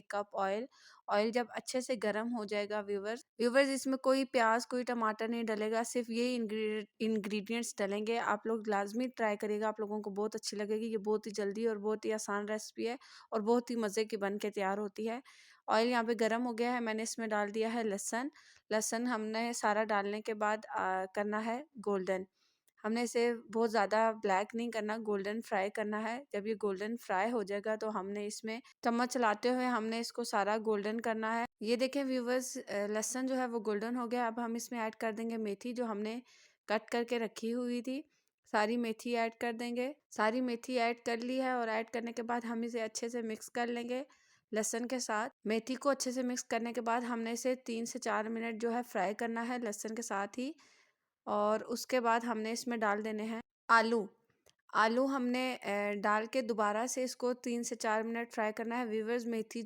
1 cup oil. Oil जब अच्छे से गर्म हो जाएगा व्यूवर्स व्यूवर्स इसमें कोई प्याज कोई टमाटर नहीं डलेगा, सिर्फ ये इंग्रेडिएंट्स डलेंगे। आप लोग लाजमी ट्राई करिएगा, आप लोगों को बहुत अच्छी लगेगी। ये बहुत ही जल्दी और बहुत ही आसान रेसिपी है और बहुत ही मज़े की बन के तैयार होती है। ऑयल यहाँ पे गर्म हो गया है, मैंने इसमें डाल दिया है लहसुन। लहसुन हमने सारा डालने के बाद करना है गोल्डन। हमने इसे बहुत ज़्यादा ब्लैक नहीं करना, गोल्डन फ्राई करना है। जब ये गोल्डन फ्राई हो जाएगा तो हमने इसमें चम्मच चलाते हुए हमने इसको सारा गोल्डन करना है। ये देखें व्यूवर्स लहसुन जो है वो गोल्डन हो गया। अब हम इसमें ऐड कर देंगे मेथी जो हमने कट करके रखी हुई थी। सारी मेथी ऐड कर देंगे। सारी मेथी ऐड कर ली है और ऐड करने के बाद हम इसे अच्छे से मिक्स कर लेंगे लहसुन के साथ। मेथी को अच्छे से मिक्स करने के बाद हमने इसे 3 से 4 मिनट जो है फ्राई करना है लहसुन के साथ ही। और उसके बाद हमने इसमें डाल देने हैं आलू। आलू हमने डाल के दोबारा से इसको 3 से 4 मिनट फ्राई करना है व्यूवर्स। मेथी